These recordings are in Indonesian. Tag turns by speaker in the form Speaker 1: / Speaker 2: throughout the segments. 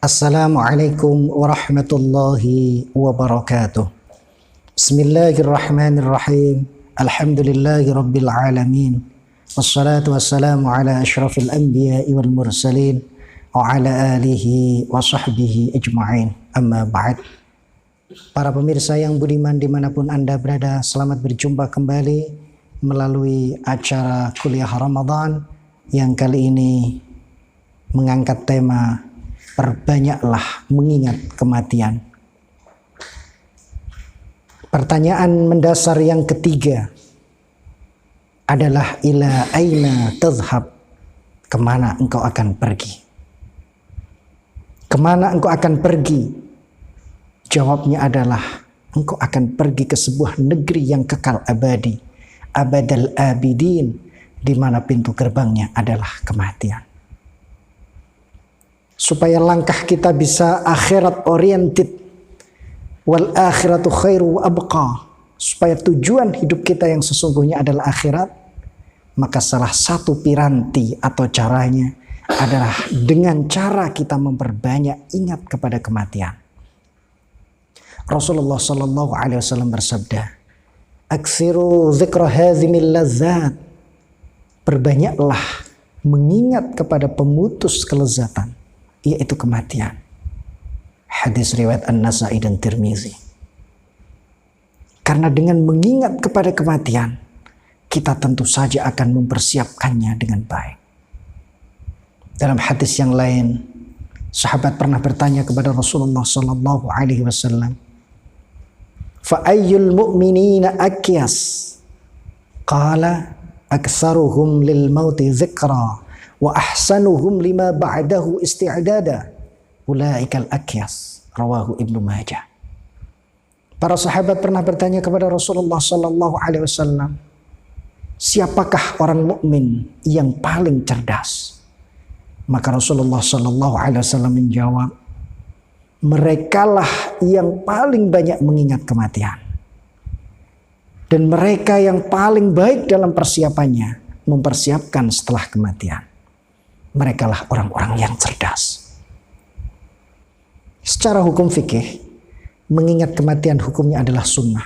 Speaker 1: Assalamualaikum warahmatullahi wabarakatuh. Bismillahirrahmanirrahim. Alhamdulillahi rabbil alamin. Wassalatu wassalamu ala asyrafil anbiya'i wal mursalin wa ala alihi wa sahbihi ajma'in. Amma ba'd. Para pemirsa yang budiman dimanapun Anda berada, selamat berjumpa kembali melalui acara kuliah Ramadan yang kali ini mengangkat tema perbanyaklah mengingat kematian. Pertanyaan mendasar yang ketiga adalah ila aina tadhhab, kemana engkau akan pergi? Kemana engkau akan pergi? Jawabnya adalah engkau akan pergi ke sebuah negeri yang kekal abadi, abadal abidin, di mana pintu gerbangnya adalah kematian. Supaya langkah kita bisa akhirat oriented, wal akhiratu khairu wa abqa, supaya tujuan hidup kita yang sesungguhnya adalah akhirat, maka salah satu piranti atau caranya adalah dengan cara kita memperbanyak ingat kepada kematian. Rasulullah sallallahu alaihi wasallam bersabda, "Aktsiru dzikra hazimil lazzat." Perbanyaklah mengingat kepada pemutus kelezatan, yaitu kematian. Hadis riwayat An-Nasa'i dan Tirmizi. Karena dengan mengingat kepada kematian, kita tentu saja akan mempersiapkannya dengan baik. Dalam hadis yang lain, sahabat pernah bertanya kepada Rasulullah sallallahu alaihi wasallam, "Fa ayyul mu'minina akyas?" Qala, "Aktsaruhum lil mauti dzikra wa ahsanuhum lima ba'dahu isti'dada, ulaikal akyas." Rawahu Ibnu Majah. Para sahabat pernah bertanya kepada Rasulullah sallallahu alaihi wasallam, siapakah orang mukmin yang paling cerdas? Maka Rasulullah sallallahu alaihi wasallam menjawab, merekalah yang paling banyak mengingat kematian. Dan mereka yang paling baik dalam persiapannya, mempersiapkan setelah kematian. Merekalah orang-orang yang cerdas. Secara hukum fikih, mengingat kematian hukumnya adalah sunnah.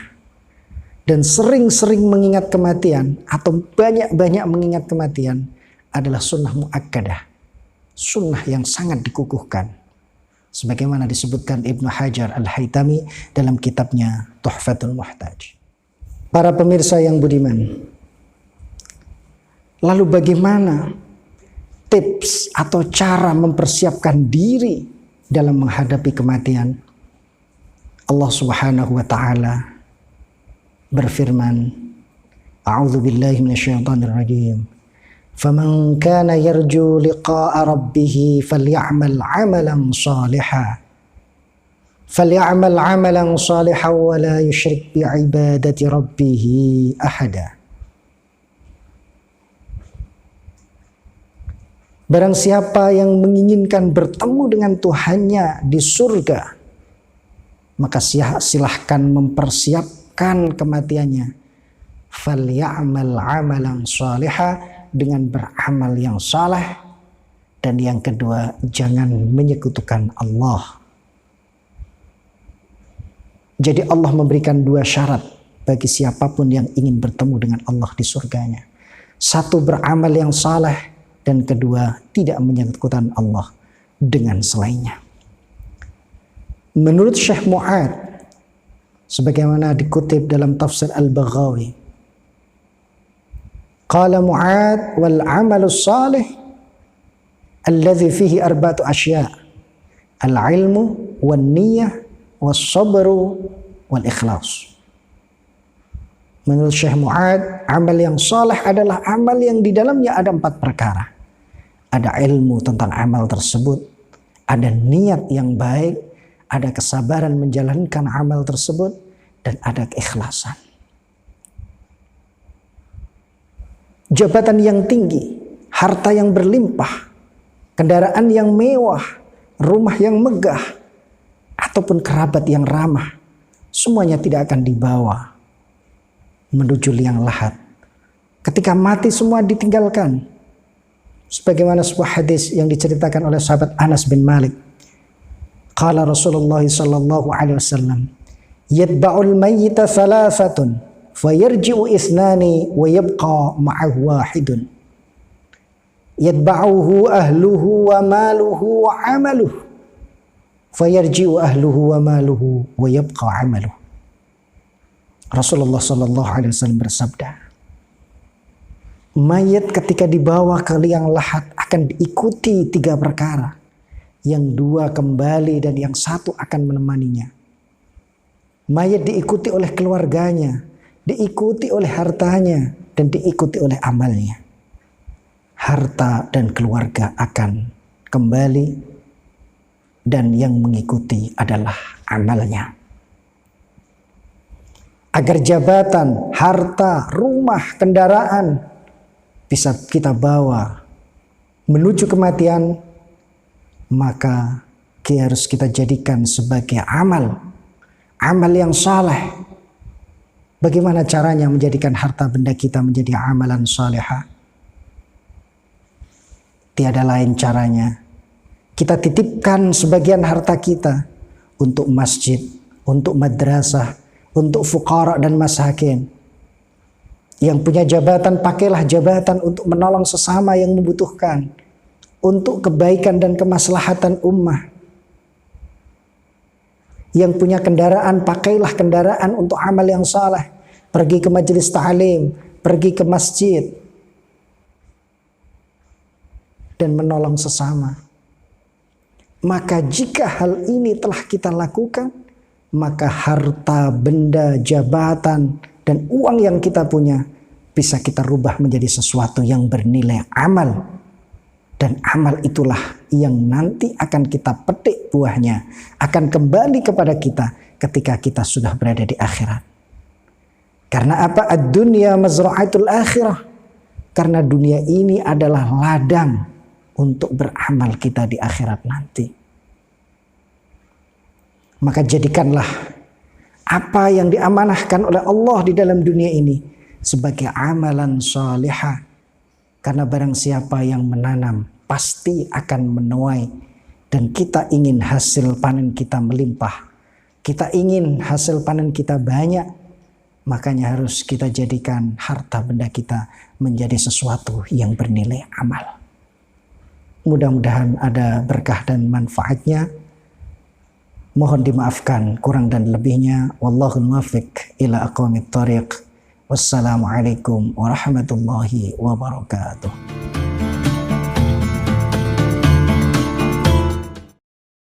Speaker 1: Dan sering-sering mengingat kematian atau banyak-banyak mengingat kematian adalah sunnah muakkadah. Sunnah yang sangat dikukuhkan. Sebagaimana disebutkan Ibnu Hajar Al-Haytami dalam kitabnya Tuhfatul Muhtaj. Para pemirsa yang budiman, lalu bagaimana tips atau cara mempersiapkan diri dalam menghadapi kematian? Allah Subhanahu wa taala berfirman, A'udzu billahi minasyaitonir rajim. Faman kana yarju liqa'a rabbih falyamal 'amalan shalihan. Falyamal 'amalan shalihan wa la yusyrik bi'ibadati rabbih ahada. Barang siapa yang menginginkan bertemu dengan Tuhannya di surga, maka silahkan mempersiapkan kematiannya. Falyamal 'amalan shaliha, dengan beramal yang saleh. Dan yang kedua, jangan menyekutukan Allah. Jadi Allah memberikan dua syarat bagi siapapun yang ingin bertemu dengan Allah di surganya. Satu, beramal yang saleh. Dan kedua, tidak menyekutukan Allah dengan selainnya. Menurut Syekh Mu'ad, sebagaimana dikutip dalam tafsir Al-Baghawi, qala Mu'ad wal amalu salih alladhi fihi arba'atu asya' al-ilmu wal niyyah was sabru wal ikhlas. Menurut Syekh Mu'ad, amal yang saleh adalah amal yang di dalamnya ada 4 perkara. Ada ilmu tentang amal tersebut, ada niat yang baik, ada kesabaran menjalankan amal tersebut, dan ada keikhlasan. Jabatan yang tinggi, harta yang berlimpah, kendaraan yang mewah, rumah yang megah, ataupun kerabat yang ramah, semuanya tidak akan dibawa menuju liang lahat. Ketika mati semua ditinggalkan. Sebagaimana sebuah hadis yang diceritakan oleh sahabat Anas bin Malik Qala Rasulullah sallallahu alaihi wasallam, yatba'ul mayyita thalathatun fayarji'u ithnani wa yabqa ma'ahu wahidun. Yatba'uhu ahluhu wa maluhu wa 'amaluhu fayarji'u ahluhu wa maluhu wa yabqa 'amaluhu. Rasulullah sallallahu alaihi wasallam bersabda, mayat ketika dibawa ke liang lahat akan diikuti 3 perkara. Yang 2 kembali dan yang 1 akan menemaninya. Mayat diikuti oleh keluarganya, diikuti oleh hartanya, dan diikuti oleh amalnya. Harta dan keluarga akan kembali dan yang mengikuti adalah amalnya. Agar jabatan, harta, rumah, kendaraan bisa kita bawa menuju kematian, maka harus kita jadikan sebagai amal yang saleh. Bagaimana caranya menjadikan harta benda kita menjadi amalan salehah? Tiada lain caranya, kita titipkan sebagian harta kita untuk masjid, untuk madrasah, untuk fuqara dan masakin. Yang punya jabatan, pakailah jabatan untuk menolong sesama yang membutuhkan, untuk kebaikan dan kemaslahatan ummah. Yang punya kendaraan, pakailah kendaraan untuk amal yang saleh. Pergi ke majelis ta'lim, pergi ke masjid, dan menolong sesama. Maka jika hal ini telah kita lakukan, maka harta, benda, jabatan, dan uang yang kita punya bisa kita rubah menjadi sesuatu yang bernilai amal. Dan amal itulah yang nanti akan kita petik buahnya, akan kembali kepada kita ketika kita sudah berada di akhirat. Karena apa? Ad-dunya mazra'atul akhirah. Karena dunia ini adalah ladang untuk beramal kita di akhirat nanti. Maka jadikanlah apa yang diamanahkan oleh Allah di dalam dunia ini sebagai amalan salihah. Karena barang siapa yang menanam pasti akan menuai. Dan kita ingin hasil panen kita melimpah. Kita ingin hasil panen kita banyak. Makanya harus kita jadikan harta benda kita menjadi sesuatu yang bernilai amal. Mudah-mudahan ada berkah dan manfaatnya. Mohon dimaafkan kurang dan lebihnya. Wallahul muwaffiq ila aqwamit thariq. Wassalamualaikum warahmatullahi wabarakatuh.